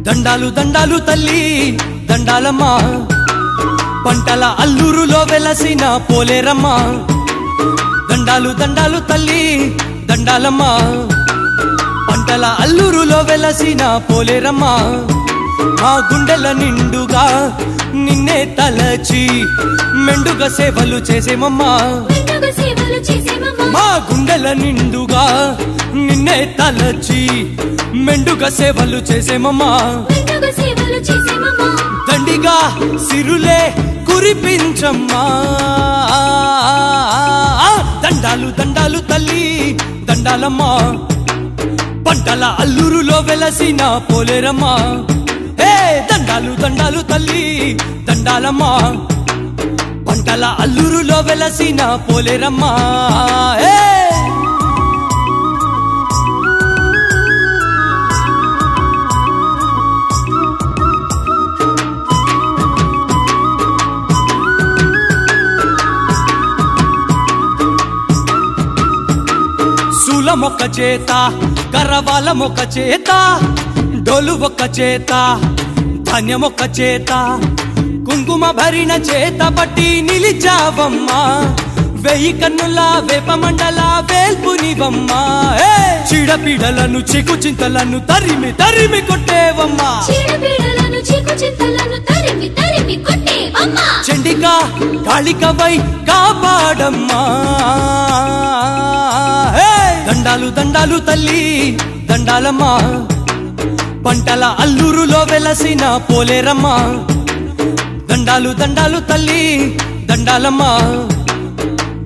దండాలు దండాలు తల్లి దండాలమ్మా పంటల అల్లూరులో వెలసిన పోలేరమ్మా దండాలు దండాలు తల్లి దండాలమ్మా పంటల అల్లూరులో వెలసిన పోలేరమ్మా మా గుండెల నిండుగా నిన్నే తలచి మెండుగా సేవలు చేసేమమ్మా మా గుండెల నిండుగా నిన్నే తలచి మెండుగా సేవలు చేసేమమ్మా దండిగా సిరులే కురిపించమ్మా దండాలు దండాలు తల్లి దండాలమ్మా పంటల అల్లూరులో వెలసిన పోలేరమ్మా ఏ దండాలు దండాలు తల్లి దండాలమ్మా పంటల అల్లూరులో వెలసిన పోలేరమ్మా ఏ మొక్క చేత కర్రవాల మొక్క చేత డోలు ఒక్క చేత ధాన్యం ఒక్క చేత కుంకుమ భరిన చేత పట్టి నిలిచావమ్మా వెయ్యి కన్నుల వేప మండల వేల్పునివమ్మా చీడపీడలను చికు చింతలను తరిమి తరిమి కొట్టేవమ్మా చండిగా కాళికవై కాపాడమ్మా దండాలు దండాలు తల్లి దండాలమ్మా పంటల అల్లూరులో వెలసిన పోలేరమ్మా దండాలు దండాలు తల్లి దండాలమ్మా